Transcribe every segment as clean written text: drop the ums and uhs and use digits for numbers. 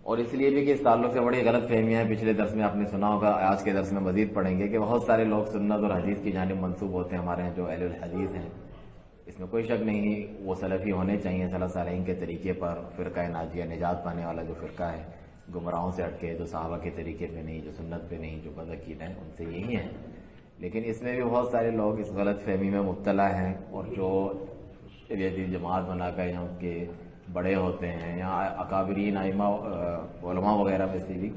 اور اس لیے بھی کہ اس تعلق سے بڑی غلط فہمیاں ہیں. پچھلے درس میں آپ نے سنا ہوگا, آج کے درس میں مزید پڑھیں گے کہ بہت سارے لوگ سنت اور حدیث کی جانب منسوب ہوتے ہیں ہمارے ہیں جو اہل الحدیث ہیں. اس میں کوئی شک نہیں, وہ سلفی ہونے چاہیے سلف صالحین کے طریقے پر. فرقہ ناجیہ, نجات پانے والا جو فرقہ ہے, گمراہوں سے ہٹ کے, جو صحابہ کے طریقے پہ نہیں, جو سنت پہ نہیں, جو بدعقیدہ ہیں, ان سے یہی ہیں. لیکن اس میں بھی بہت سارے لوگ اس غلط فہمی میں مبتلا ہیں, اور جو جدید جماعت بنا کر یا ان کے بڑے ہوتے ہیں یا اکابرین ائمہ علماء وغیرہ میں سے بھی,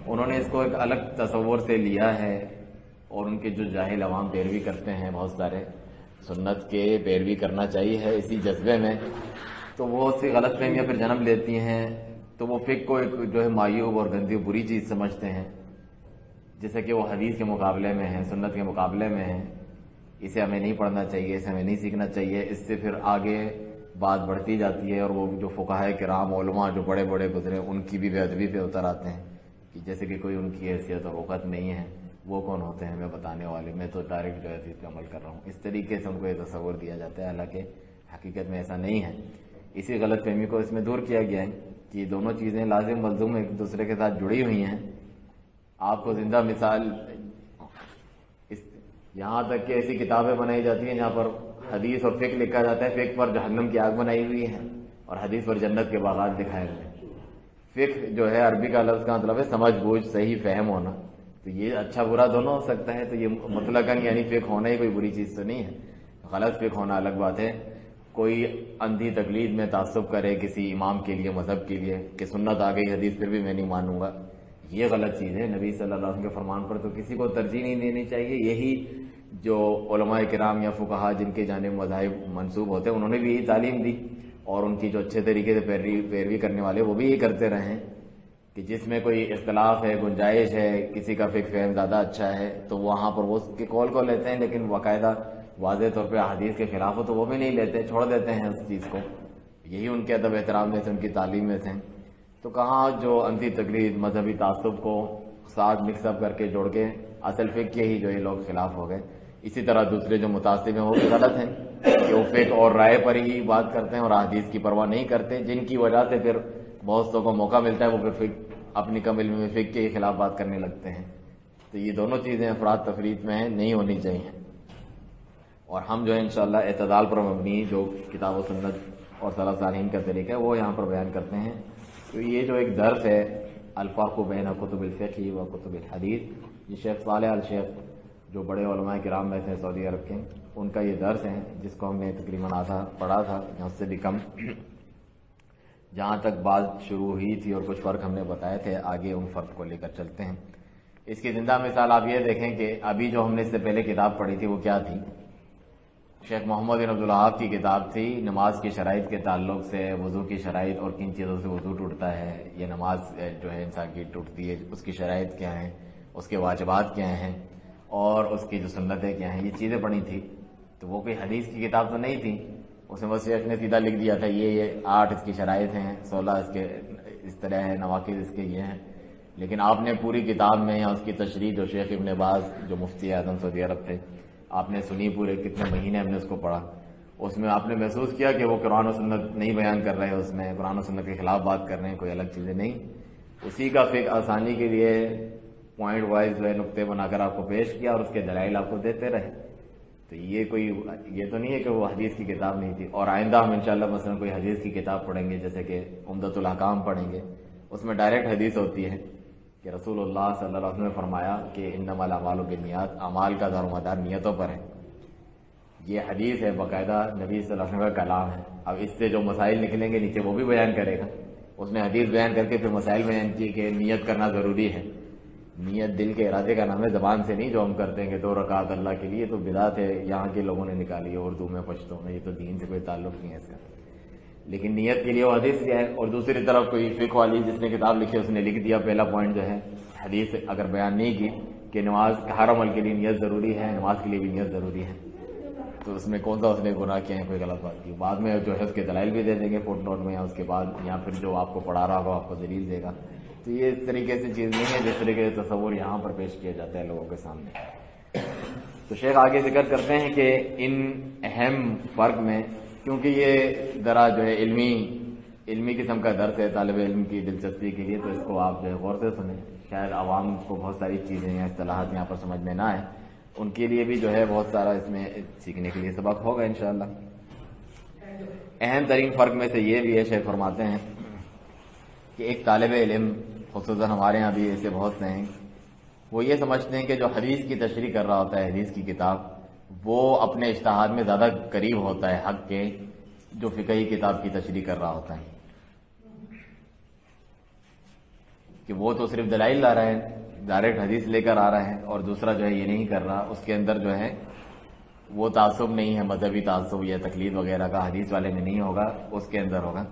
انہوں نے اس کو ایک الگ تصور سے لیا ہے. اور ان کے جو جاہل عوام پیروی کرتے ہیں, بہت سارے سنت کے پیروی کرنا چاہیے ہے اسی جذبے میں, تو وہ اسی غلط فہمیاں پھر جنم لیتی ہیں. تو وہ فقہ کو ایک جو ہے معیوب اور گندی بری چیز سمجھتے ہیں, جیسے کہ وہ حدیث کے مقابلے میں ہیں, سنت کے مقابلے میں ہیں, اسے ہمیں نہیں پڑھنا چاہیے, اسے ہمیں نہیں سیکھنا چاہیے. اس سے پھر آگے بات بڑھتی جاتی ہے, اور وہ جو فقہاء کرام علماء جو بڑے بڑے گزرے, ان کی بھی بے ادبی پہ اتر آتے ہیں کہ جیسے کہ کوئی ان کی حیثیت اور وقت نہیں ہے, وہ کون ہوتے ہیں ہمیں بتانے والے, میں تو ڈائریکٹ جو ہے حدیث پہ عمل کر رہا ہوں. اس طریقے سے ان کو یہ تصور دیا جاتا ہے, حالانکہ حقیقت میں ایسا نہیں ہے. اسی غلط فہمی کو اس میں دور کیا گیا ہے کہ دونوں چیزیں لازم ملزوم ایک دوسرے کے ساتھ جڑی ہوئی ہیں. آپ کو زندہ مثال یہاں تک کہ ایسی کتابیں بنائی جاتی ہیں جہاں پر حدیث اور فقہ لکھا جاتا ہے, فقہ پر جہنم کی آگ بنائی ہوئی ہے اور حدیث پر جنت کے باغات دکھائے ہوئے ہیں. فقہ جو ہے عربی کا لفظ کا مطلب ہے سمجھ بوجھ, صحیح فہم ہونا. تو یہ اچھا برا دونوں ہو سکتا ہے, تو یہ مطلقاً یعنی فقہ ہونا ہی کوئی بری چیز تو نہیں ہے. غلط فقہ ہونا الگ بات ہے. کوئی اندھی تقلید میں تعصب کرے کسی امام کے لیے, مذہب کے لیے, کہ سنت آ گئی حدیث پھر بھی میں نہیں مانوں گا, یہ غلط چیز ہے. نبی صلی اللہ علیہ وسلم کے فرمان پر تو کسی کو ترجیح نہیں دینی چاہیے. یہی جو علماء کرام یا فقہا جن کے جانب مذاہب منسوب ہوتے ہیں, انہوں نے بھی یہی تعلیم دی, اور ان کی جو اچھے طریقے سے پیروی کرنے والے وہ بھی یہی کرتے رہے ہیں کہ جس میں کوئی اختلاف ہے, گنجائش ہے, کسی کا فقہ فہم زیادہ اچھا ہے, تو وہاں پر وہ اس کے قول کو لیتے ہیں. لیکن باقاعدہ واضح طور پہ حدیث کے خلاف ہو تو وہ بھی نہیں لیتے, چھوڑ دیتے ہیں اس چیز کو. یہی ان کے ادب احترام میں سے, ان کی تعلیم میں سے. تو کہاں جو اندھی تقلید, مذہبی تعصب کو ساتھ مکس اپ کر کے جوڑ کے اصل فقہ کے ہی جو یہ لوگ خلاف ہو گئے. اسی طرح دوسرے جو متعصب ہیں وہ بھی غلط ہیں کہ وہ فقہ اور رائے پر ہی بات کرتے ہیں اور حدیث کی پرواہ نہیں کرتے, جن کی وجہ سے پھر بہتوں کو موقع ملتا ہے وہ پھر اپنی کم علمی میں فقہ کے خلاف بات کرنے لگتے ہیں. تو یہ دونوں چیزیں افراد تفریط میں ہیں, نہیں ہونی چاہیے. اور ہم جو ہے انشاءاللہ اعتدال پر مبنی جو کتاب و سنت اور سلف صالحین کا طریقہ ہے وہ یہاں پر بیان کرتے ہیں. تو یہ جو ایک درس ہے الفرق بین کتب الفقہ و کتب الحدیث, یہ شیخ صالح الشیخ جو بڑے علماء کرام میں سے سعودی عرب کے, ان کا یہ درس ہے جس کو ہم نے تقریباً آدھا پڑھا تھا یا اس سے بھی کم. جہاں تک بات شروع ہوئی تھی اور کچھ فرق ہم نے بتائے تھے, آگے ان فرق کو لے کر چلتے ہیں. اس کی زندہ مثال آپ یہ دیکھیں کہ ابھی جو ہم نے اس سے پہلے کتاب پڑھی تھی وہ کیا تھی. شیخ محمد بن عبد الوہاب کی کتاب تھی نماز کی شرائط کے تعلق سے, وضو کی شرائط اور کن چیزوں سے وضو ٹوٹتا ہے, یہ نماز جو ہے انسان کی ٹوٹتی ہے, اس کی شرائط کیا ہیں, اس کے واجبات کیا ہیں, اور اس کی جو سنتیں کیا ہیں, یہ چیزیں پڑھی تھی. تو وہ کوئی حدیث کی کتاب تو نہیں تھی, اس میں بس شیخ نے سیدھا لکھ دیا تھا یہ 8 اس کی شرائط ہیں, 16 اس کے اس طرح ہیں, نواقض اس کے یہ ہیں. لیکن آپ نے پوری کتاب میں یا اس کی تشریح جو شیخ ابن باز جو مفتی اعظم سعودی عرب تھے, آپ نے سنی, پورے کتنے مہینے ہم نے اس کو پڑھا. اس میں آپ نے محسوس کیا کہ وہ قرآن و سنت نہیں بیان کر رہے, اس میں قرآن و سنت کے خلاف بات کر رہے ہیں, کوئی الگ چیزیں نہیں. اسی کا فقہ آسانی کے لیے پوائنٹ وائز جو ہے نقطے بنا کر آپ کو پیش کیا اور اس کے دلائل آپ کو دیتے رہے. تو یہ تو نہیں ہے کہ وہ حدیث کی کتاب نہیں تھی. اور آئندہ ہم انشاءاللہ مثلا کوئی حدیث کی کتاب پڑھیں گے, جیسے کہ عمدۃ الاحکام پڑھیں گے, اس میں ڈائریکٹ حدیث ہوتی ہے کہ رسول اللہ صلی اللہ علیہ وسلم نے فرمایا کہ انما الاعمال بالنیات, اعمال کا دار و مدار نیتوں پر ہے. یہ حدیث ہے, باقاعدہ نبی صلی اللہ علیہ وسلم کا کلام ہے. اب اس سے جو مسائل نکلیں گے نیچے وہ بھی بیان کرے گا. اس نے حدیث بیان کر کے پھر مسائل بیان کیے کہ نیت کرنا ضروری ہے. نیت دل کے ارادے کا نام ہے, زبان سے نہیں جو ہم کرتے ہیں کہ 2 رکعت اللہ کے لیے, تو بدعت ہے, یہاں کے لوگوں نے نکالی ہے اردو میں, پشتوں میں, یہ تو دین سے کوئی تعلق نہیں ہے اس کا. لیکن نیت کے لیے وہ حدیث کیا ہے. اور دوسری طرف کوئی فقہ والی جس نے کتاب لکھی اس نے لکھ دیا پہلا پوائنٹ جو ہے حدیث اگر بیان نہیں کی کہ نماز ہر عمل کے لیے نیت ضروری ہے, نماز کے لیے بھی نیت ضروری ہے, تو اس میں کون سا اس نے گناہ کیا ہے, کوئی غلط بات کی. بعد میں جو ہے اس کے دلائل بھی دے دیں گے فوٹ نوٹ میں, یا اس کے بعد یا پھر جو آپ کو پڑھا رہا ہوگا آپ کو دلیل دے گا. تو یہ اس طریقے سے چیز نہیں ہے جس طریقے سے تصور یہاں پر پیش کیا جاتا ہے لوگوں کے سامنے. تو شیخ آگے ذکر کرتے ہیں کہ ان اہم فرق میں, کیونکہ یہ ذرا جو ہے علمی علمی قسم کا درس ہے طالب علم کی دلچسپی کے لیے، تو اس کو آپ جو ہے غور سے سنیں. شاید عوام کو بہت ساری چیزیں یا اصطلاحات یہاں پر سمجھ میں نہ آئیں، ان کے لیے بھی جو ہے بہت سارا اس میں سیکھنے کے لیے سبق ہوگا انشاءاللہ. اہم ترین فرق میں سے یہ بھی ہے، شیخ فرماتے ہیں کہ ایک طالب علم، خصوصاً ہمارے ہاں بھی ایسے بہت سے ہیں، وہ یہ سمجھتے ہیں کہ جو حدیث کی تشریح کر رہا ہوتا ہے، حدیث کی کتاب، وہ اپنے اجتہاد میں زیادہ قریب ہوتا ہے حق کے جو فقہی کتاب کی تشریح کر رہا ہوتا ہے. کہ وہ تو صرف دلائل لا رہا ہے، ڈائریکٹ حدیث لے کر آ رہا ہے، اور دوسرا جو ہے یہ نہیں کر رہا، اس کے اندر جو ہے وہ تعصب نہیں ہے، مذہبی تعصب یا تقلید وغیرہ کا حدیث والے میں نہیں ہوگا، اس کے اندر ہوگا.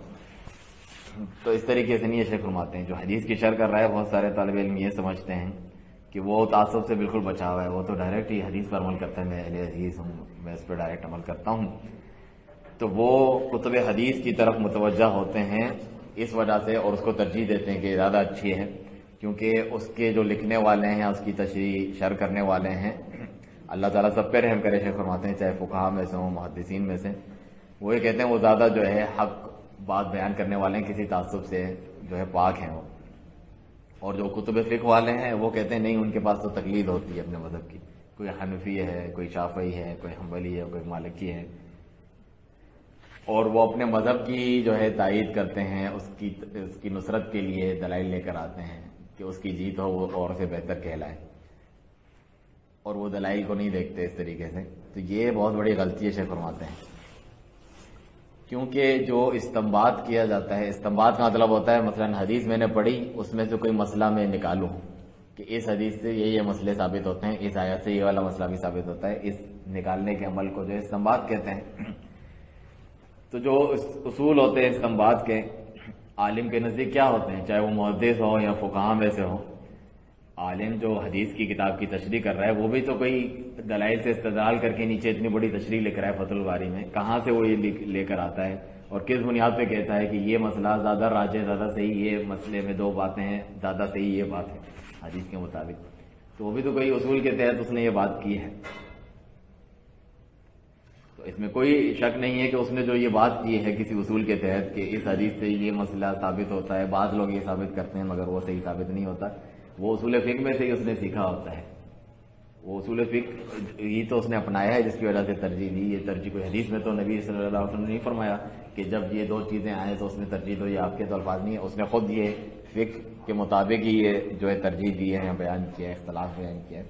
تو اس طریقے سے نہیں شیخ فرماتے ہیں. جو حدیث کی شرح کر رہا ہے، بہت سارے طالب علم یہ سمجھتے ہیں کہ وہ تعصب سے بالکل بچا ہوا ہے، وہ تو ڈائریکٹ ہی حدیث پر عمل کرتا ہے، میں اہل حدیث ہوں، میں اس پہ ڈائریکٹ عمل کرتا ہوں. تو وہ کتب حدیث کی طرف متوجہ ہوتے ہیں اس وجہ سے، اور اس کو ترجیح دیتے ہیں کہ زیادہ اچھی ہے، کیونکہ اس کے جو لکھنے والے ہیں، اس کی تشریح شرح کرنے والے ہیں، اللہ تعالیٰ سب پہ رحم کرے، شیخ فرماتے ہیں چاہے فقہا میں سے ہوں، محدثین میں سے، وہ یہ کہتے ہیں وہ زیادہ جو ہے حق بات بیان کرنے والے ہیں، کسی تعصب سے جو ہے پاک ہیں وہ. اور جو کتب فقہ والے ہیں وہ کہتے ہیں نہیں، ان کے پاس تو تقلید ہوتی ہے اپنے مذہب کی، کوئی حنفی ہے، کوئی شافعی ہے، کوئی حنبلی ہے، کوئی مالکی ہے، اور وہ اپنے مذہب کی جو ہے تائید کرتے ہیں، اس کی نصرت کے لیے دلائل لے کر آتے ہیں کہ اس کی جیت ہو، وہ اور سے بہتر کہلائے، اور وہ دلائل کو نہیں دیکھتے اس طریقے سے. تو یہ بہت بڑی غلطی ہے، شیخ فرماتے ہیں. کیونکہ جو استنباط کیا جاتا ہے، استنباط کا مطلب ہوتا ہے مثلا حدیث میں نے پڑھی، اس میں سے کوئی مسئلہ میں نکالوں کہ اس حدیث سے یہ مسئلے ثابت ہوتے ہیں، اس آیت سے یہ والا مسئلہ بھی ثابت ہوتا ہے، اس نکالنے کے عمل کو جو استنباط کہتے ہیں. تو جو اصول ہوتے ہیں استنباط کے، عالم کے نزدیک کیا ہوتے ہیں، چاہے وہ محدث ہو یا فقہا میں سے ہو، عالم جو حدیث کی کتاب کی تشریح کر رہا ہے وہ بھی تو کوئی دلائل سے استدلال کر کے نیچے اتنی بڑی تشریح لکھ رہا ہے فتح الباری میں، کہاں سے وہ یہ لے کر آتا ہے، اور کس بنیاد پہ کہتا ہے کہ یہ مسئلہ زیادہ راجح، زیادہ صحیح، یہ مسئلے میں دو باتیں ہیں، زیادہ صحیح یہ بات ہے حدیث کے مطابق. تو وہ بھی تو کوئی اصول کے تحت اس نے یہ بات کی ہے. تو اس میں کوئی شک نہیں ہے کہ اس نے جو یہ بات کی ہے کسی اصول کے تحت کہ اس حدیث سے یہ مسئلہ ثابت ہوتا ہے. بعض لوگ یہ ثابت کرتے ہیں مگر وہ صحیح ثابت نہیں ہوتا، وہ اصول فقہ میں سے ہی اس نے سیکھا ہوتا ہے، وہ اصول فقہ ہی تو اس نے اپنایا ہے جس کی وجہ سے ترجیح دی. یہ ترجیح کوئی حدیث میں تو نبی صلی اللہ علیہ وسلم نے نہیں فرمایا کہ جب یہ دو چیزیں آئیں تو اس نے ترجیح دو، یہ آپ کے تو الفاظ نہیں ہے، اس نے خود یہ فقہ کے مطابق ہی یہ جو ہے ترجیح دی ہے، بیان کیا ہے، اختلاف بیان کیا ہے.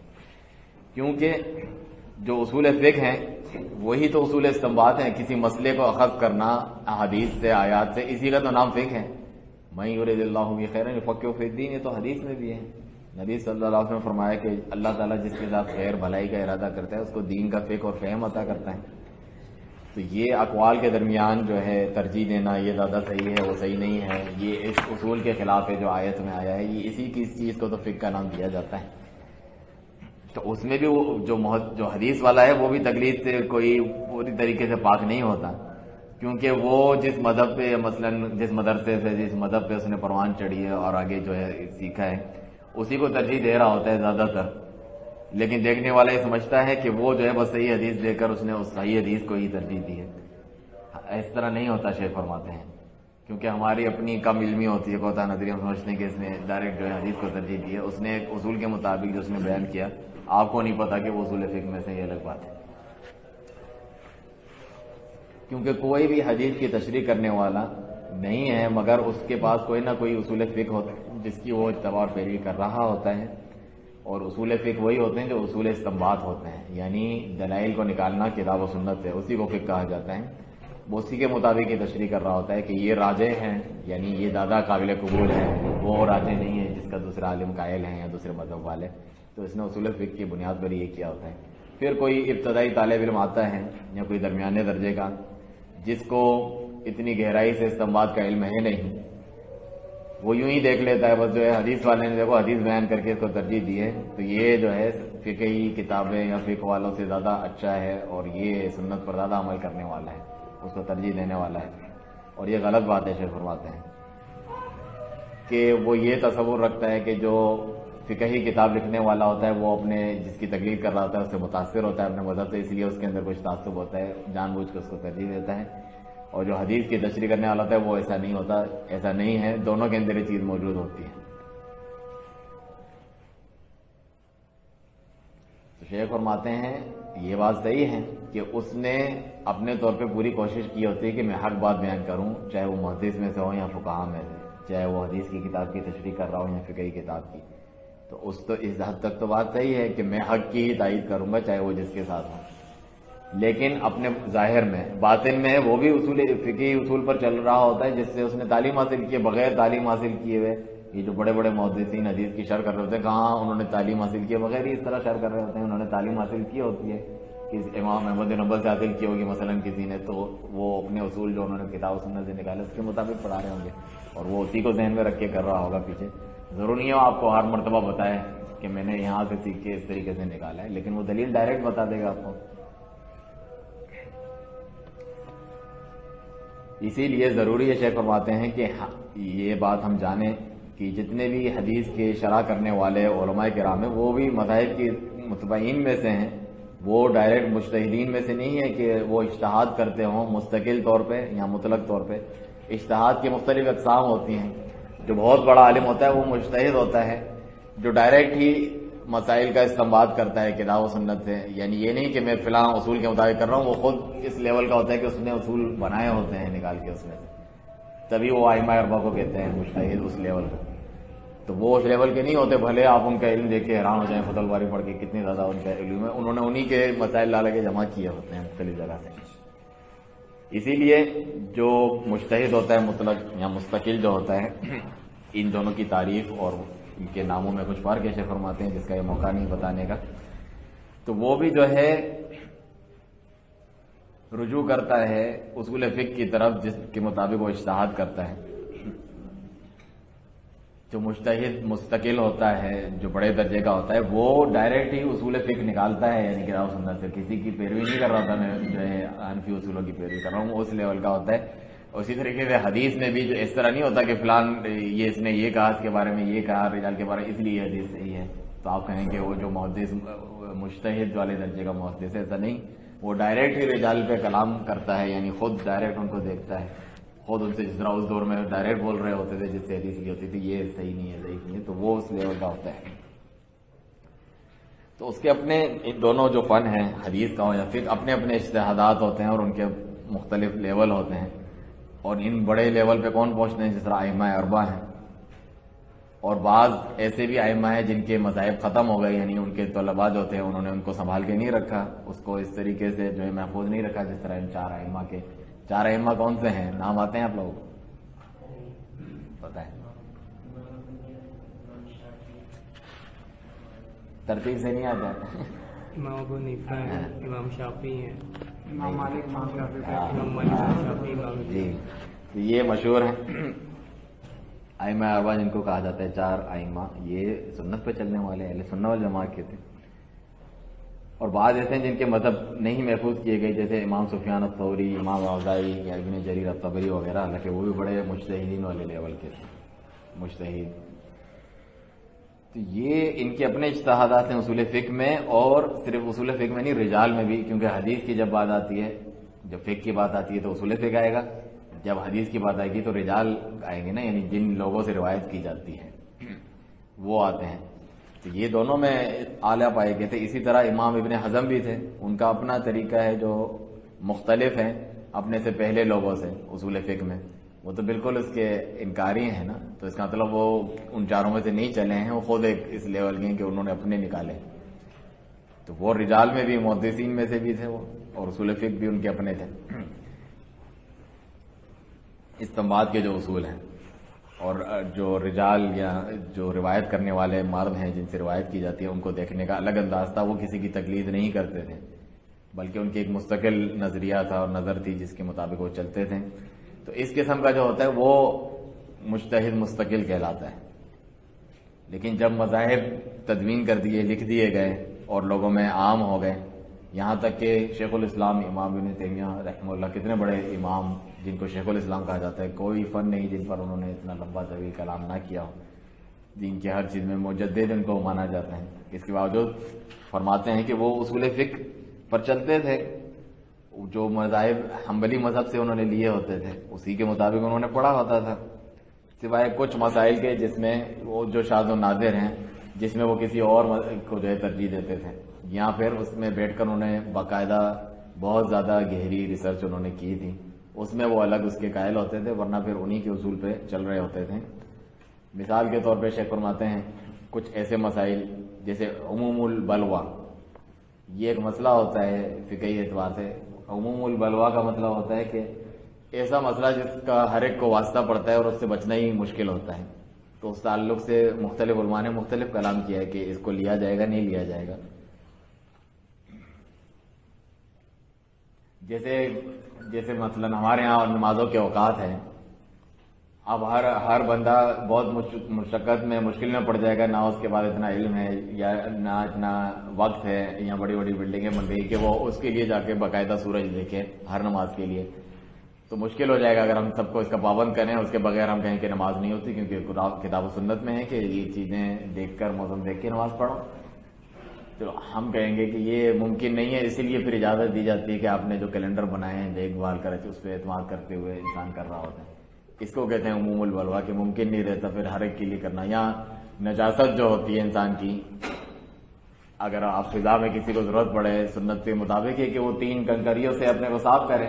کیونکہ جو اصول فقہ ہیں وہی تو اصول استنباط ہیں. کسی مسئلے کو اخذ کرنا حدیث سے، آیات سے، اسی کا تو نام فقہ ہے. من یرید اللہ بہ خیرا یفقہہ فی الدین، یہ تو حدیث میں بھی ہے. نبی صلی اللہ علیہ وسلم نے فرمایا کہ اللہ تعالیٰ جس کے ساتھ خیر بھلائی کا ارادہ کرتا ہے اس کو دین کا فقہ اور فہم عطا کرتا ہے. تو یہ اقوال کے درمیان جو ہے ترجیح دینا یہ زیادہ صحیح ہے، وہ صحیح نہیں ہے، یہ اس اصول کے خلاف ہے جو آیت میں آیا ہے. یہ اسی کی چیز کو تو فقہ کا نام دیا جاتا ہے. تو اس میں بھی وہ جو حدیث والا ہے وہ بھی تقلید سے کوئی پوری طریقے سے پاک نہیں ہوتا، کیونکہ وہ جس مذہب پہ مثلا جس مدرسے سے جس مذہب پہ اس نے پروان چڑھی ہے اور آگے جو ہے سیکھا ہے اسی کو ترجیح دے رہا ہوتا ہے زیادہ تر. لیکن دیکھنے والا یہ سمجھتا ہے کہ وہ جو ہے بس صحیح حدیث دے کر اس نے اس صحیح حدیث کو ہی ترجیح دی ہے. اس طرح نہیں ہوتا، شیخ فرماتے ہیں، کیونکہ ہماری اپنی کم علمی ہوتی ہے، کوتا نظری، ہم سمجھتے ہیں کہ اس نے ڈائریکٹ جو ہے حدیث کو ترجیح دی ہے. اس نے ایک اصول کے مطابق جو اس نے بیان کیا، آپ کو نہیں پتا کہ وہ اصول فقہ میں سے یہ الگ بات ہے. کیونکہ کوئی بھی حدیث کی تشریح کرنے والا نہیں ہے مگر اس کے پاس کوئی نہ کوئی اصول فقہ ہوتا ہے جس کی وہ اتباع اور پیروی کر رہا ہوتا ہے. اور اصول فقہ وہی ہوتے ہیں جو اصول استنباط ہوتے ہیں، یعنی دلائل کو نکالنا کتاب و سنت سے، اسی کو فقہ کہا جاتا ہے. وہ اسی کے مطابق یہ تشریح کر رہا ہوتا ہے کہ یہ راجح ہیں، یعنی یہ زیادہ قابل قبول ہے، وہ راجح نہیں ہے جس کا دوسرا عالم قائل ہیں یا دوسرے مذہب والے. تو اس نے اصول فقہ کی بنیاد پر یہ کیا ہوتا ہے. پھر کوئی ابتدائی طالب علم آتا ہے یا کوئی درمیانے درجے کا جس کو اتنی گہرائی سے استنباط کا علم ہے نہیں، وہ یوں ہی دیکھ لیتا ہے بس جو ہے حدیث والے نے دیکھو حدیث بیان کر کے اس کو ترجیح دی ہے تو یہ جو ہے فقہی کتابیں یا فقہ والوں سے زیادہ اچھا ہے اور یہ سنت پر زیادہ عمل کرنے والا ہے، اس کو ترجیح دینے والا ہے. اور یہ غلط بات ہے. شیخ فرماتے ہیں کہ وہ یہ تصور رکھتا ہے کہ جو فقہی کتاب لکھنے والا ہوتا ہے وہ اپنے جس کی تقلید کر رہا ہوتا ہے اس سے متاثر ہوتا ہے اپنے مذہب سے، اس لیے اس کے اندر کچھ تعصب ہوتا ہے، جان بوجھ کے اس کو ترجیح دیتا ہے. اور جو حدیث کی تشریح کرنے والا ہوتا ہے وہ ایسا نہیں ہوتا، ایسا نہیں ہے، دونوں کے اندر یہ چیز موجود ہوتی ہے۔ تو شیخ فرماتے ہیں یہ بات صحیح ہے کہ اس نے اپنے طور پہ پوری کوشش کی ہوتی ہے کہ میں حق بات بیان کروں، چاہے وہ محدث میں سے ہو یا فقہا میں سے، چاہے وہ حدیث کی کتاب کی تشریح کر رہا ہوں یا فقہی کتاب کی، تو اس حد تک تو بات صحیح ہے کہ میں حق کی ہی تائید کروں گا چاہے وہ جس کے ساتھ ہو، لیکن اپنے ظاہر میں باطن میں وہ بھی فقہی اصول پر چل رہا ہوتا ہے جس سے اس نے تعلیم حاصل کی ہے۔ بغیر تعلیم حاصل کیے ہوئے یہ جو بڑے بڑے محدثین حدیث کی شرح کر رہے ہوتے ہیں، کہاں انہوں نے تعلیم حاصل کی ہے؟ بغیر ہی اس طرح شرح کر رہے ہوتے ہیں، انہوں نے تعلیم حاصل کی ہوتی ہے کہ امام احمد بن حنبل سے حاصل کی ہوگی مثلا کسی نے، تو وہ اپنے اصول جو انہوں نے کتاب و سنت سے نکالے اس کے مطابق پڑھا رہے ہوں گے، اور وہ اسی کو ذہن میں رکھ کے کر رہا ہوگا پیچھے۔ ضروری نہیں ہو آپ کو ہر مرتبہ بتائے کہ میں نے یہاں سے سیکھ کے اس طریقے سے نکالا ہے، لیکن وہ دلیل ڈائریکٹ بتا دے گا آپ کو۔ اسی لیے ضروری ہے، شیخ فرماتے ہیں کہ یہ بات ہم جانیں کہ جتنے بھی حدیث کے شرح کرنے والے علماء کرام ہیں وہ بھی مذاہب کے متبعین میں سے ہیں، وہ ڈائریکٹ مجتہدین میں سے نہیں ہے کہ وہ اجتہاد کرتے ہوں مستقل طور پہ یا مطلق طور پہ۔ اجتہاد کی مختلف اقسام ہوتی ہیں، جو بہت بڑا عالم ہوتا ہے وہ مجتہد ہوتا ہے، جو ڈائریکٹ ہی مسائل کا استنباط کرتا ہے کتاب و سنت سے، یعنی یہ نہیں کہ میں فلاں اصول کے مطابق کر رہا ہوں، وہ خود اس لیول کا ہوتا ہے کہ اس نے اصول بنائے ہوتے ہیں نکال کے اس میں سے، تبھی وہ ائمہ اربعہ کو کہتے ہیں مجتہد اس لیول کا۔ تو وہ اس لیول کے نہیں ہوتے، بھلے آپ ان کا علم دیکھ کے حیران ہو جائیں، فتح الباری پڑھ کے کتنی زیادہ ان کا علم ہے، انہوں نے انہی کے مسائل لا کے جمع کیے ہوتے ہیں مختلف جگہ سے۔ اسی لیے جو مجتہد ہوتا ہے مطلق یا مستقل جو ہوتا ہے، ان دونوں کی تعریف اور ان کے ناموں میں کچھ فرق ایسے فرماتے ہیں جس کا یہ موقع نہیں بتانے کا، تو وہ بھی جو ہے رجوع کرتا ہے اصول فقہ کی طرف جس کے مطابق وہ اجتہاد کرتا ہے۔ جو مجتہد مستقل ہوتا ہے، جو بڑے درجے کا ہوتا ہے، وہ ڈائریکٹ ہی اصول فقہ نکالتا ہے، یعنی کتاب و سنت سے، کسی کی پیروی نہیں کر رہا تھا، میں جو ہے حنفی اصولوں کی پیروی کر رہا ہوں، اس لیول کا ہوتا ہے۔ اسی طریقے سے حدیث میں بھی جو اس طرح نہیں ہوتا کہ فلان یہ اس نے یہ کہا، اس کے بارے میں یہ کہا، رجال کے بارے میں اس لیے یہ حدیث صحیح ہے، تو آپ کہیں کہ وہ جو محدث مجتہد والے درجے کا محدث ہے، ایسا نہیں، وہ ڈائریکٹ ہی رجال پہ کلام کرتا ہے، یعنی خود ڈائریکٹ ان کو دیکھتا ہے، خود ان سے، جس طرح اس دور میں ڈائریکٹ بول رہے ہوتے تھے جس سے حدیث لی ہوتی تھی یہ صحیح نہیں ہے، ضعیف نہیں ہے، تو وہ اس لیول کا ہوتا ہے۔ تو اس کے اپنے ان دونوں جو فن ہیں، حدیث کا ہو یا فقہ، اپنے اپنے اجتہادات ہوتے ہیں اور ان کے مختلف لیول ہوتے ہیں، اور ان بڑے لیول پہ کون پہنچتے ہیں؟ جس طرح ائمہ اربعہ ہیں، اور بعض ایسے بھی ائمہ ہیں جن کے مذاہب ختم ہو گئے، یعنی ان کے طلباء جو تھے انہوں نے ان کو سنبھال کے نہیں رکھا، اس کو اس طریقے سے جو ہے محفوظ نہیں رکھا، جس طرح ان چار ائمہ کے۔ چار ائمہ کون سے ہیں؟ نام آتے ہیں آپ لوگوں کو؟ پتہ ہے؟ ترتیب سے نہیں آتا ہے؟ امام ابو حنیفہ ہیں، امام شافعی ہیں، امام مالک، امام شافعی، امام مالک، امام شافعی، امام جی، تو یہ مشہور ہیں ائمہ اربعہ جن کو کہا جاتا ہے چار ائمہ، یہ سنت پہ چلنے والے اہل سنت والجماعت کے تھے۔ اور بعض ایسے ہیں جن کے مذہب نہیں محفوظ کیے گئے، جیسے امام سفیان الثوری، امام اوزاعی یا ابن جریر الطبری وغیرہ، حالانکہ وہ بھی بڑے مجتہدین والے لیول کے تھے، مجتہد۔ تو یہ ان کے اپنے اجتہادات ہیں اصول فقہ میں، اور صرف اصول فقہ میں نہیں، رجال میں بھی، کیونکہ حدیث کی جب بات آتی ہے، جب فقہ کی بات آتی ہے تو اصول فقہ آئے گا، جب حدیث کی بات آئے گی تو رجال آئیں گے نا، یعنی جن لوگوں سے روایت کی جاتی ہے وہ آتے ہیں۔ تو یہ دونوں میں اعلیٰ پائے گئے تھے۔ اسی طرح امام ابن حزم بھی تھے، ان کا اپنا طریقہ ہے جو مختلف ہے اپنے سے پہلے لوگوں سے اصول فقہ میں، وہ تو بالکل اس کے انکاری ہیں نا، تو اس کا مطلب وہ ان چاروں میں سے نہیں چلے ہیں، وہ خود ایک اس لیول کے ہیں کہ انہوں نے اپنے نکالے۔ تو وہ رجال میں بھی محدثین میں سے بھی تھے وہ، اور اصول فقہ بھی ان کے اپنے تھے، استنباط کے جو اصول ہیں۔ اور جو رجال یا جو روایت کرنے والے مرد ہیں جن سے روایت کی جاتی ہے، ان کو دیکھنے کا الگ انداز تھا، وہ کسی کی تقلید نہیں کرتے تھے، بلکہ ان کی ایک مستقل نظریہ تھا اور نظر تھی جس کے مطابق وہ چلتے تھے۔ تو اس قسم کا جو ہوتا ہے وہ مجتہد مستقل کہلاتا ہے۔ لیکن جب مذاہب تدوین کر دیے، لکھ دیے گئے اور لوگوں میں عام ہو گئے، یہاں تک کہ شیخ الاسلام امام ابن تیمیہ رحمہ اللہ، کتنے بڑے امام جن کو شیخ الاسلام کہا جاتا ہے، کوئی فن نہیں جن پر انہوں نے اتنا لمبا طویل کلام نہ کیا ہو، دین کی ہر چیز میں مجدد ان کو مانا جاتا ہے، اس کے باوجود فرماتے ہیں کہ وہ اصول فقہ پر چلتے تھے، جو مذاہب حنبلی مذہب سے انہوں نے لیے ہوتے تھے اسی کے مطابق انہوں نے پڑھا ہوتا تھا، سوائے کچھ مسائل کے جس میں وہ جو شاذ و نادر ہیں، جس میں وہ کسی اور کو جو ہے ترجیح دیتے تھے، یا پھر اس میں بیٹھ کر انہوں نے باقاعدہ بہت زیادہ گہری ریسرچ انہوں نے کی تھی، اس میں وہ الگ اس کے قائل ہوتے تھے، ورنہ پھر انہی کے اصول پہ چل رہے ہوتے تھے۔ مثال کے طور پہ شیخ فرماتے ہیں کچھ ایسے مسائل جیسے عموم البلوا، یہ ایک مسئلہ ہوتا ہے فقہی اعتبار سے۔ عموم البلوا کا مطلب ہوتا ہے کہ ایسا مسئلہ جس کا ہر ایک کو واسطہ پڑتا ہے اور اس سے بچنا ہی مشکل ہوتا ہے، تو اس تعلق سے مختلف علماء نے مختلف کلام کیا ہے کہ اس کو لیا جائے گا نہیں لیا جائے گا۔ جیسے مثلا ہمارے ہاں نمازوں کے اوقات ہیں، اب ہر بندہ بہت مشقت میں مشکل میں پڑ جائے گا، نہ اس کے بعد اتنا علم ہے یا نہ اتنا وقت ہے، یا بڑی بڑی بلڈنگیں بن گئی کہ وہ اس کے لیے جا کے باقاعدہ سورج دیکھے ہر نماز کے لیے، تو مشکل ہو جائے گا اگر ہم سب کو اس کا پابند کریں، اس کے بغیر ہم کہیں کہ نماز نہیں ہوتی، کیونکہ کتاب و سنت میں ہے کہ یہ چیزیں دیکھ کر موسم دیکھ کے نماز پڑھو، تو ہم کہیں گے کہ یہ ممکن نہیں ہے، اسی لیے پھر اجازت دی جاتی ہے کہ آپ نے جو کیلنڈر بنائے ہیں دیکھ بھال کر اس پہ اعتماد کرتے ہوئے انسان کر رہا ہوتا ہے۔ اس کو کہتے ہیں عموم البلوا، کہ ممکن نہیں رہتا پھر ہر ایک کے لیے کرنا۔ یا نجاست جو ہوتی ہے انسان کی، اگر آپ فضا میں کسی کو ضرورت پڑے، سنت کے مطابق ہے کہ وہ 3 کنکریوں سے اپنے کو صاف کرے،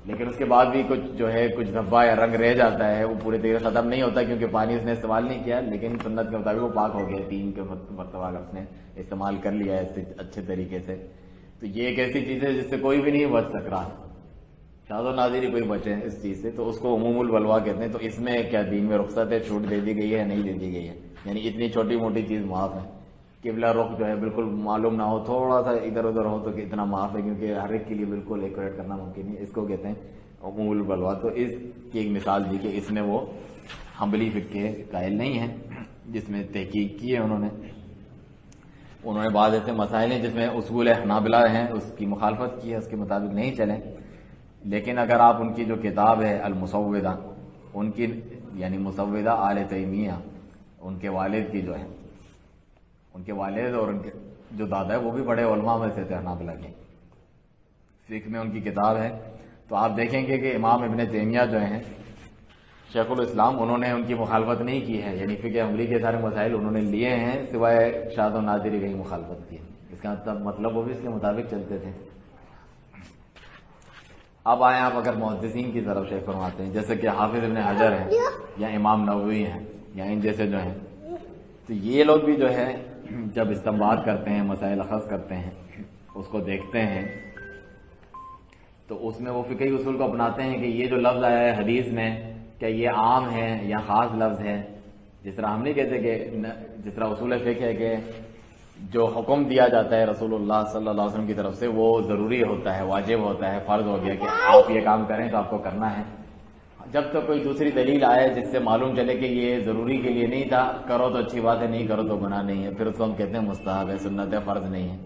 لیکن اس کے بعد بھی کچھ دھبا یا رنگ رہ جاتا ہے، وہ پورے طریقے ختم نہیں ہوتا کیونکہ پانی اس نے استعمال نہیں کیا، لیکن سنت کے مطابق وہ پاک ہو گیا، 3 کے مرتبہ اس نے استعمال کر لیا ہے اچھے طریقے سے۔ تو یہ ایک ایسی چیز ہے جس سے کوئی بھی نہیں بچ سک رہا، شاذ و نادر ہی کوئی بچے اس چیز سے، تو اس کو عموم البلوا کہتے ہیں۔ تو اس میں کیا دین میں رخصت ہے، چھوٹ دے دی گئی ہے نہیں دے دی گئی ہے؟ یعنی اتنی چھوٹی موٹی چیز معاف ہے، قبلہ رخ جو ہے بالکل معلوم نہ ہو، تھوڑا سا ادھر ادھر ہو تو اتنا معاف ہے، کیونکہ ہر ایک کے لیے بالکل ایکوریٹ کرنا ممکن نہیں، اس کو کہتے ہیں عموم البلوا۔ تو اس کی ایک مثال دی کہ اس میں وہ حنبلی فقہ کے قائل نہیں ہیں، جس میں تحقیق کی ہے انہوں نے بعض ایسے مسائل ہیں جس میں اصول حنابلہ ہیں اس کی مخالفت کی ہے، اس کے مطابق نہیں چلیں۔ لیکن اگر آپ ان کی جو کتاب ہے المسودہ، ان کی یعنی مسودہ آل تیمیہ، ان کے والد کی جو ہے، ان کے والد اور ان کے جو دادا ہے وہ بھی بڑے علماء میں سے تھے حنابلہ کے، فقہ میں ان کی کتاب ہے، تو آپ دیکھیں گے کہ امام ابن تیمیہ جو ہیں شیخ الاسلام، انہوں نے ان کی مخالفت نہیں کی ہے، یعنی فقہ حنبلی کے سارے مسائل انہوں نے لیے ہیں، سوائے شاذ و نادر کی مخالفت کی ہے۔ اس کا مطلب وہ بھی اس کے مطابق چلتے تھے۔ اب آئیں آپ اگر محدثین کی طرف شیخ فرماتے ہیں، جیسے کہ حافظ ابن حجر ہیں یا امام نووی ہیں یا ان جیسے جو ہیں، تو یہ لوگ بھی جو ہے جب استنباط کرتے ہیں، مسائل اخذ کرتے ہیں، اس کو دیکھتے ہیں، تو اس میں وہ فقہی اصول کو اپناتے ہیں کہ یہ جو لفظ آیا ہے حدیث میں، کیا یہ عام ہے یا خاص لفظ ہے؟ جس طرح ہم نہیں کہتے کہ جس طرح اصول فقہ ہے کہ جو حکم دیا جاتا ہے رسول اللہ صلی اللہ علیہ وسلم کی طرف سے وہ ضروری ہوتا ہے، واجب ہوتا ہے، فرض ہو گیا کہ آپ یہ کام کریں تو آپ کو کرنا ہے، جب تک کوئی دوسری دلیل آئے جس سے معلوم چلے کہ یہ ضروری کے لیے نہیں تھا، کرو تو اچھی بات ہے، نہیں کرو تو گناہ نہیں ہے، پھر اس کو ہم کہتے ہیں مستحب ہے، سنت ہے، فرض نہیں ہے۔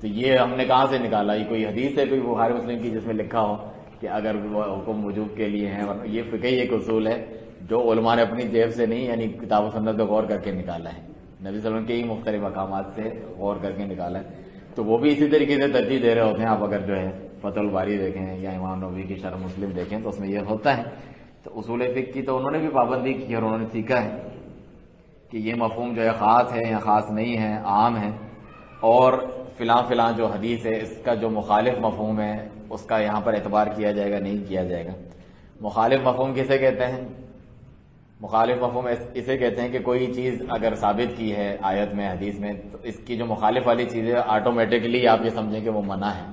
تو یہ ہم نے کہاں سے نکالا؟ یہ کوئی حدیث ہے کوئی بخاری مسلم کی جس میں لکھا ہو کہ اگر وہ حکم وجوب کے لیے ہے؟ یہ فقہی ایک اصول ہے جو علماء نے اپنی جیب سے نہیں، یعنی کتاب و سنت پہ غور کر کے نکالا ہے، نبی صلی اللہ علیہ وسلم کے ہی مختلف مقامات سے غور کر کے نکالا ہے، تو وہ بھی اسی طریقے سے ترجیح دے رہے ہوتے ہیں۔ آپ اگر جو ہے فتح الباری دیکھیں یا امام نووی کی شرح مسلم دیکھیں تو اس میں یہ ہوتا ہے۔ تو اصول فقہ کی تو انہوں نے بھی پابندی کی اور انہوں نے سیکھا ہے کہ یہ مفہوم جو ہے خاص ہے یا خاص نہیں ہے، عام ہے، اور فلاں جو حدیث ہے اس کا جو مخالف مفہوم ہے اس کا یہاں پر اعتبار کیا جائے گا نہیں کیا جائے گا۔ مخالف مفہوم کسے کہتے ہیں؟ مخالف مفہوم اسے کہتے ہیں کہ کوئی چیز اگر ثابت کی ہے آیت میں، حدیث میں، تو اس کی جو مخالف والی چیز ہے آٹومیٹکلی آپ یہ سمجھیں کہ وہ منع ہے۔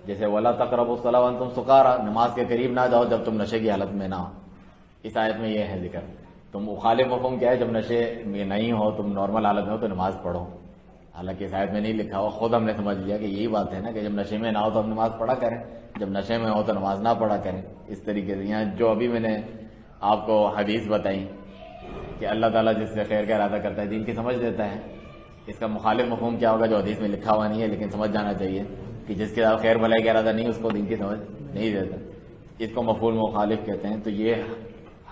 جیسے وَلَا تَقْرَبُوا الصَّلَاةَ وَأَنْتُمْ سُكَارَىٰ، نماز کے قریب نہ جاؤ جب تم نشے کی حالت میں نہ ہو، اس آیت میں یہ ہے ذکر۔ تو مخالف مفہوم کیا ہے؟ جب نشے میں نہیں ہو، تم نارمل حالت میں ہو تو نماز پڑھو، حالانکہ اس آیت میں نہیں لکھا ہو، خود ہم نے سمجھ لیا کہ یہی بات ہے نا کہ جب نشے میں نہ ہو تو ہم نماز پڑھا کریں، جب نشے میں ہو تو نماز نہ پڑھا کریں۔ اس طریقے سے یہاں جو ابھی میں نے آپ کو حدیث بتائی کہ اللہ تعالیٰ جس سے خیر کا ارادہ کرتا ہے دین کی سمجھ دیتا ہے، اس کا مخالف مفہوم کیا ہوگا جو حدیث میں لکھا ہوا نہیں ہے لیکن سمجھ جانا چاہیے کہ جس کے خیر بھلائی کا ارادہ نہیں اس کو دین کی سمجھ نہیں دیتا، اس کو مفہوم مخالف کہتے ہیں۔ تو یہ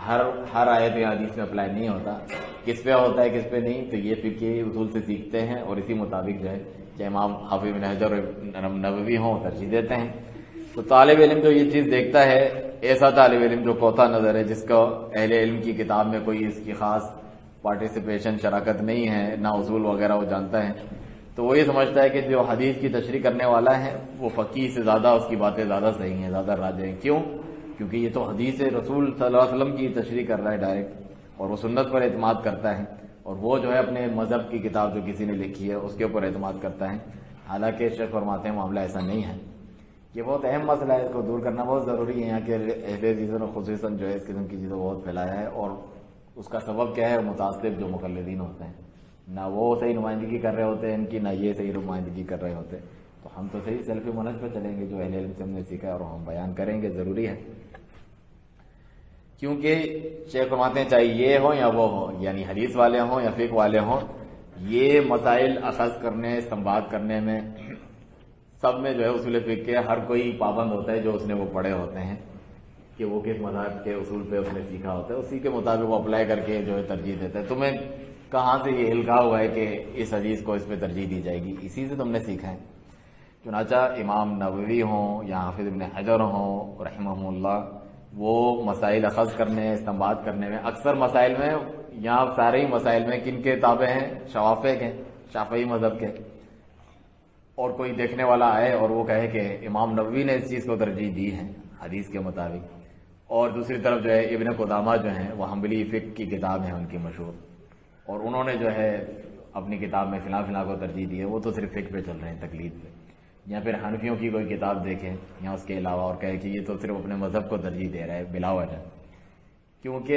ہر آیت یا حدیث میں اپلائی نہیں ہوتا، کس پہ ہوتا ہے کس پہ نہیں، تو یہ فقہی اصول سے سیکھتے ہیں اور اسی مطابق جو ہے کہ امام حافظ بن حجر اور نووی ہوں ترجیح دیتے ہیں۔ تو طالب علم جو یہ چیز دیکھتا ہے، ایسا طالب علم جو کوتا نظر ہے، جس کو اہل علم کی کتاب میں کوئی اس کی خاص پارٹیسپیشن شراکت نہیں ہے، نہ اصول وغیرہ وہ جانتا ہے، تو وہ یہ سمجھتا ہے کہ جو حدیث کی تشریح کرنے والا ہے وہ فقیہ سے زیادہ اس کی باتیں زیادہ صحیح ہیں، زیادہ راجح ہیں۔ کیوں؟ کیونکہ یہ تو حدیث رسول صلی اللہ علیہ وسلم کی تشریح کر رہا ہے ڈائریکٹ، اور وہ سنت پر اعتماد کرتا ہے، اور وہ جو ہے اپنے مذہب کی کتاب جو کسی نے لکھی ہے اس کے اوپر اعتماد کرتا ہے۔ حالانکہ شیخ فرماتے ہیں معاملہ ایسا نہیں ہے۔ یہ بہت اہم مسئلہ ہے، اس کو دور کرنا بہت ضروری ہے۔ یہاں کے اہل چیزوں نے خصوصاً جو ہے اس قسم کی چیزیں بہت پھیلایا ہے، اور اس کا سبب کیا ہے؟ متعصب جو مقلدین ہوتے ہیں، نہ وہ صحیح نمائندگی کر رہے ہوتے ہیں ان کی، نہ یہ صحیح نمائندگی کر رہے ہوتے۔ تو ہم تو صحیح سلفی منہج پہ چلیں گے جو اہل علم سے ہم نے سیکھا ہے، اور ہم بیان کریں گے، ضروری ہے۔ کیونکہ شیخ فرماتے ہیں چاہے یہ ہو یا وہ ہو، یعنی حدیث والے ہوں یا فقہ والے ہوں، یہ مسائل اخذ کرنے استنباط کرنے میں سب میں جو ہے اصول فقہ کے ہر کوئی پابند ہوتا ہے جو اس نے وہ پڑھے ہوتے ہیں کہ وہ کس مذہب کے اصول پہ اس نے سیکھا ہوتا ہے، اسی کے مطابق وہ اپلائی کر کے جو ہے ترجیح دیتا ہے۔ تمہیں کہاں سے یہ الگا ہوا ہے کہ اس حدیث کو اس پہ ترجیح دی جائے گی؟ اسی سے تم نے سیکھا ہے۔ چنانچہ امام نووی ہوں یا حافظ ابن حجر ہوں رحمہم اللہ، وہ مسائل اخذ کرنے استنباط کرنے میں اکثر مسائل میں، یہاں سارے ہی مسائل میں کن کے تابع ہیں؟ شوافع کے، شافعی مذہب کے۔ اور کوئی دیکھنے والا آئے اور وہ کہے کہ امام نووی نے اس چیز کو ترجیح دی ہے حدیث کے مطابق، اور دوسری طرف جو ہے ابن قدامہ جو ہیں وہ حنبلی فقہ کی کتاب ہے ان کی مشہور، اور انہوں نے جو ہے اپنی کتاب میں فلاں فلاں کو ترجیح دی ہے، وہ تو صرف فقہ پہ چل رہے ہیں، تقلید پہ۔ یا پھر حنفیوں کی کوئی کتاب دیکھیں یا اس کے علاوہ اور کہے کہ یہ تو صرف اپنے مذہب کو ترجیح دے رہا ہے بلا وجہ، کیونکہ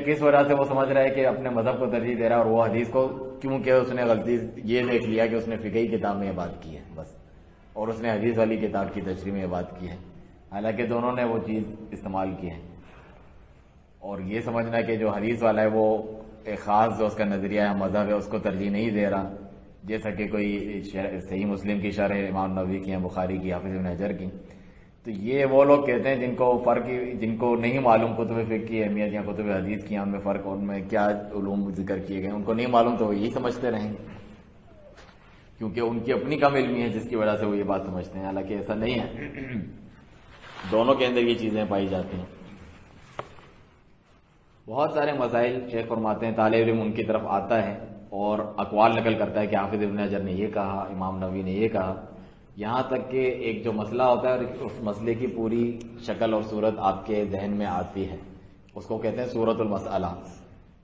کس وجہ سے وہ سمجھ رہا ہے کہ اپنے مذہب کو ترجیح دے رہا ہے، اور وہ حدیث کو کیونکہ اس نے غلطی یہ دیکھ لیا کہ اس نے فقہی کتاب میں یہ بات کی ہے بس، اور اس نے حدیث والی کتاب کی تشریح میں یہ بات کی ہے، حالانکہ دونوں نے وہ چیز استعمال کی ہے۔ اور یہ سمجھنا کہ جو حدیث والا ہے وہ ایک خاص جو اس کا نظریہ ہے مذہب ہے اس کو ترجیح نہیں دے رہا، جیسا کہ کوئی صحیح مسلم کی شرح امام نووی کی ہے، بخاری کی، حافظ ابن حجر کی، تو یہ وہ لوگ کہتے ہیں جن کو نہیں معلوم کتب فقہ کی اہمیت یا کتب حدیث کی ان میں فرق، ان میں کیا علوم ذکر کیے گئے ان کو نہیں معلوم، تو وہ یہی سمجھتے رہیں گے کیونکہ ان کی اپنی کم علمی ہے جس کی وجہ سے وہ یہ بات سمجھتے ہیں، حالانکہ ایسا نہیں ہے، دونوں کے اندر یہ چیزیں پائی جاتی ہیں۔ بہت سارے مسائل شیخ فرماتے ہیں طالب علم ان کی طرف آتا ہے اور اقوال نقل کرتا ہے کہ حافظ ابن حجر نے یہ کہا، امام نووی نے یہ کہا، یہاں تک کہ ایک جو مسئلہ ہوتا ہے اس مسئلے کی پوری شکل اور صورت آپ کے ذہن میں آتی ہے، اس کو کہتے ہیں صورت المسئلہ۔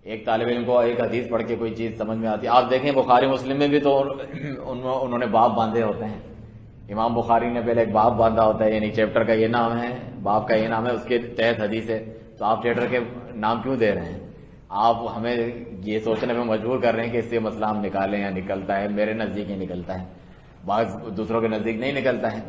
ایک طالب علم کو ایک حدیث پڑھ کے کوئی چیز سمجھ میں آتی ہے، آپ دیکھیں بخاری مسلم میں بھی تو انہوں نے باب باندھے ہوتے ہیں، امام بخاری نے پہلے ایک باب باندھا ہوتا ہے، یعنی چیپٹر کا یہ نام ہے، باب کا یہ نام ہے، اس کے تحت حدیث ہے، تو آپ چیپٹر کے نام کیوں دے رہے ہیں؟ آپ ہمیں یہ سوچنے میں مجبور کر رہے ہیں کہ اس سے مسئلہ ہم نکالیں یا نکلتا ہے، میرے نزدیک ہی نکلتا ہے، بعض دوسروں کے نزدیک نہیں نکلتا ہے۔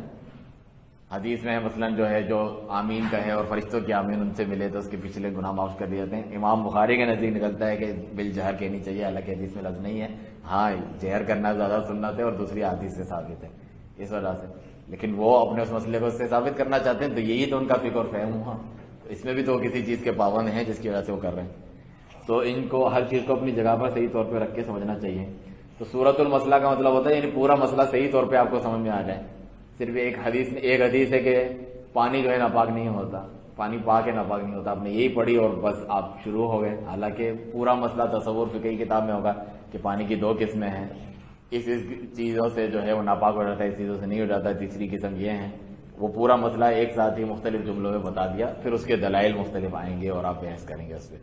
حدیث میں مثلا جو ہے جو آمین کا ہے اور فرشتوں کی آمین ان سے ملے تو اس کے پچھلے گناہ معاف کر دیے جاتے ہیں، امام بخاری کے نزدیک نکلتا ہے کہ بالجہر کہنی چاہیے، حالانکہ حدیث میں لفظ نہیں ہے، ہاں جہر کرنا زیادہ سنت ہے اور دوسری حدیث سے ثابت ہے اس وجہ سے، لیکن وہ اپنے اس مسئلے کو اس سے ثابت کرنا چاہتے ہیں، تو یہی تو ان کا فکر اور فہم ہوا، اس میں بھی تو کسی چیز کے پابند ہیں جس کی وجہ سے وہ کر رہے ہیں، تو ان کو ہر چیز کو اپنی جگہ پر صحیح طور پہ رکھ کے سمجھنا چاہیے۔ تو سورۃ المسئلہ کا مطلب ہوتا ہے یعنی پورا مسئلہ صحیح طور پہ آپ کو سمجھ میں آ جائے، صرف ایک حدیث ہے کہ پانی جو ہے ناپاک نہیں ہوتا، پانی پاک ہے ناپاک نہیں ہوتا، آپ نے یہی پڑھی اور بس آپ شروع ہو گئے، حالانکہ پورا مسئلہ تصور فقہی کتاب میں ہوگا کہ پانی کی دو قسمیں ہیں، اس چیزوں سے جو ہے وہ ناپاک ہو جاتا ہے، اس چیزوں سے نہیں ہو جاتا، تیسری قسم یہ ہے، وہ پورا مسئلہ ایک ساتھ ہی مختلف جملوں میں بتا دیا، پھر اس کے دلائل مختلف آئیں گے اور آپ بحث کریں گے اس پہ،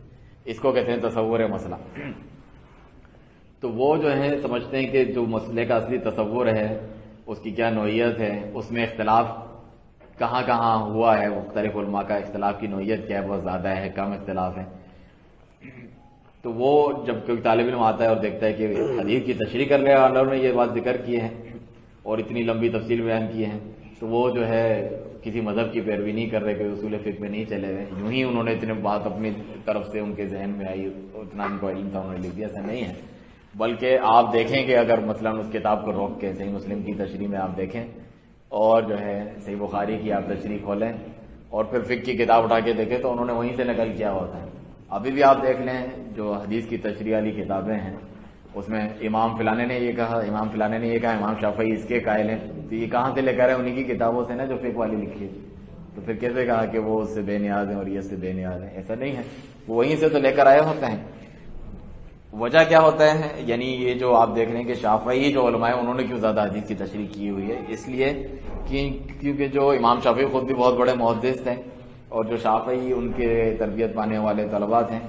اس کو کہتے ہیں تصور مسئلہ۔ تو وہ جو ہے سمجھتے ہیں کہ جو مسئلے کا اصلی تصور ہے اس کی کیا نوعیت ہے، اس میں اختلاف کہاں کہاں ہوا ہے، مختلف علماء کا اختلاف کی نوعیت کیا ہے، بہت زیادہ ہے، کم اختلاف ہے، تو وہ جب کوئی طالب علم آتا ہے اور دیکھتا ہے کہ حدیث کی تشریح کرنے والوں نے یہ بات ذکر کی ہے اور اتنی لمبی تفصیل بیان کی ہے، تو وہ جو ہے کسی مذہب کی پیروی نہیں کر رہے، کوئی اصول فقہ میں نہیں چلے ہوئے، یوں ہی انہوں نے اتنے بات اپنی طرف سے ان کے ذہن میں آئی، اتنا ان کو علم تھا انہوں نے لکھ دیا، ایسا نہیں ہے، بلکہ آپ دیکھیں کہ اگر مثلا اس کتاب کو روک کے صحیح مسلم کی تشریح میں آپ دیکھیں اور جو ہے صحیح بخاری کی آپ تشریح کھولیں اور پھر فقہ کی کتاب اٹھا کے دیکھیں تو انہوں نے وہیں سے نقل کیا ہوتا ہے. ابھی بھی آپ دیکھ لیں جو حدیث کی تشریح والی کتابیں ہیں اس میں امام فلانے نے یہ کہا، امام فلانے نے یہ کہا، امام شافعی اس کے قائل ہیں. تو یہ کہاں سے لے کر ہے؟ انہی کی کتابوں سے نا جو فقہ والی لکھی ہے. تو پھر کیسے کہا کہ وہ اس سے بے نیاز ہیں اور یہ اس سے بے نیاز ہیں؟ ایسا نہیں ہے، وہ وہیں سے تو لے کر آئے ہوتے ہیں. وجہ کیا ہوتا ہے؟ یعنی یہ جو آپ دیکھ رہے ہیں کہ شافعی جو علماء ہیں انہوں نے کیوں زیادہ حدیث کی تشریح کی ہوئی ہے؟ اس لیے کیونکہ جو امام شافعی خود بھی بہت بڑے محدث تھے اور جو شافعی ان کے تربیت پانے والے طلباء تھے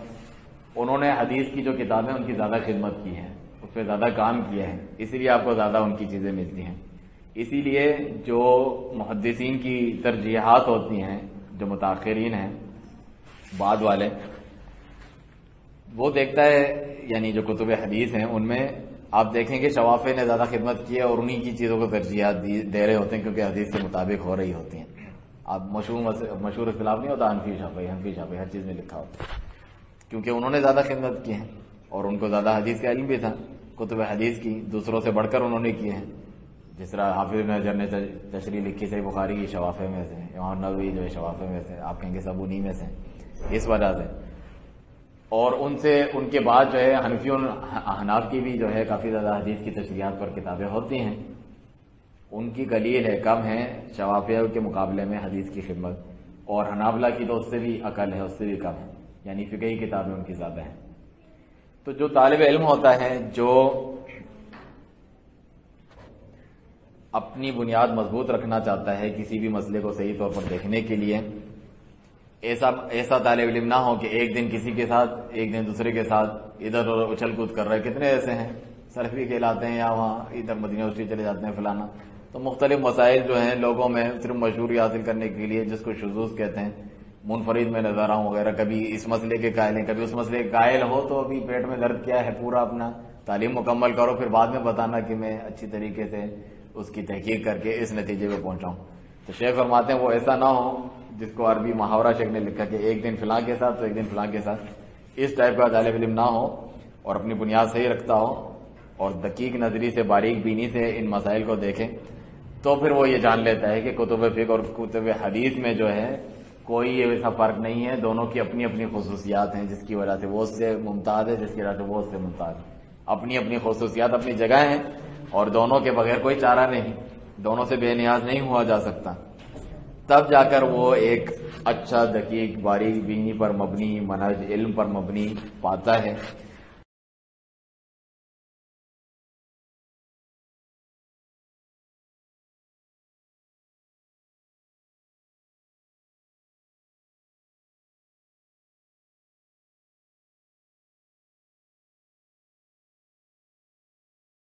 انہوں نے حدیث کی جو کتابیں ان کی زیادہ خدمت کی ہے، اس پہ زیادہ کام کیا ہے، اسی لیے آپ کو زیادہ ان کی چیزیں ملتی ہیں. اسی لیے جو محدثین کی ترجیحات ہوتی ہیں، جو متاخرین ہیں بعد والے، وہ دیکھتا ہے یعنی جو کتب حدیث ہیں ان میں آپ دیکھیں کہ شوافع نے زیادہ خدمت کی ہے اور انہی کی چیزوں کو ترجیحات دے رہے ہوتے ہیں کیونکہ حدیث کے مطابق ہو رہی ہوتی ہیں. آپ مشہور اختلاف نہیں ہوتا حنفی شافعی ہر چیز میں لکھا ہوتا ہے کیونکہ انہوں نے زیادہ خدمت کی ہے اور ان کو زیادہ حدیث کا علم بھی تھا. کتب حدیث کی دوسروں سے بڑھ کر انہوں نے کی ہے. جس طرح حافظ ابن حجر نے تشریح لکھی صحیح بخاری کی شوافع میں سے، امام نووی جو ہے شوافع میں سے، آپ کہیں گے سب انہی میں سے، اس وجہ سے. اور ان کے بعد جو ہے حنفیوں احناف کی بھی جو ہے کافی زیادہ حدیث کی تشریحات پر کتابیں ہوتی ہیں. ان کی قلیل ہے، کم ہے شوافع کے مقابلے میں حدیث کی خدمت، اور حنابلہ کی تو اس سے بھی اقل ہے، اس سے بھی کم ہے، یعنی فقہی کتابیں ان کی زیادہ ہیں. تو جو طالب علم ہوتا ہے جو اپنی بنیاد مضبوط رکھنا چاہتا ہے کسی بھی مسئلے کو صحیح طور پر دیکھنے کے لیے، ایسا طالب علم نہ ہو کہ ایک دن کسی کے ساتھ ایک دن دوسرے کے ساتھ ادھر ادھر اچھل کود کر رہے. کتنے ایسے ہیں سلفی کہلاتے ہیں یا وہاں ادھر مدینہ یونیورسٹی چلے جاتے ہیں فلانا. تو مختلف مسائل جو ہیں لوگوں میں صرف مشہوری حاصل کرنے کے لیے، جس کو شذوذ کہتے ہیں، منفرد میں نظر آؤں وغیرہ، کبھی اس مسئلے کے قائل ہیں کبھی اس مسئلے کے قائل ہو تو ابھی پیٹ میں درد کیا ہے، پورا اپنا تعلیم مکمل کرو، پھر بعد میں بتانا کہ میں اچھی طریقے سے اس کی تحقیق کر کے اس نتیجے پہ پہنچا ہوں. تو شیخ فرماتے ہیں وہ ایسا نہ ہو جس کو عربی محاورہ شیخ نے لکھا کہ ایک دن فلاں کے ساتھ تو ایک دن فلاں کے ساتھ، اس ٹائپ کا طالب علم نہ ہو اور اپنی بنیاد صحیح رکھتا ہو اور دقیق نظری سے باریک بینی سے ان مسائل کو دیکھے تو پھر وہ یہ جان لیتا ہے کہ کتب فقہ اور کتب حدیث میں جو ہے کوئی ایسا فرق نہیں ہے، دونوں کی اپنی اپنی خصوصیات ہیں جس کی وجہ سے وہ اس سے ممتاز ہے، جس کی وجہ سے وہ اس سے ممتاز ہے. اپنی اپنی خصوصیات اپنی جگہ ہیں اور دونوں کے بغیر کوئی چارہ نہیں، دونوں سے بے نیاز نہیں ہوا جا سکتا. تب جا کر وہ ایک اچھا دقیق باریک بینی پر مبنی منہج علم پر مبنی پاتا ہے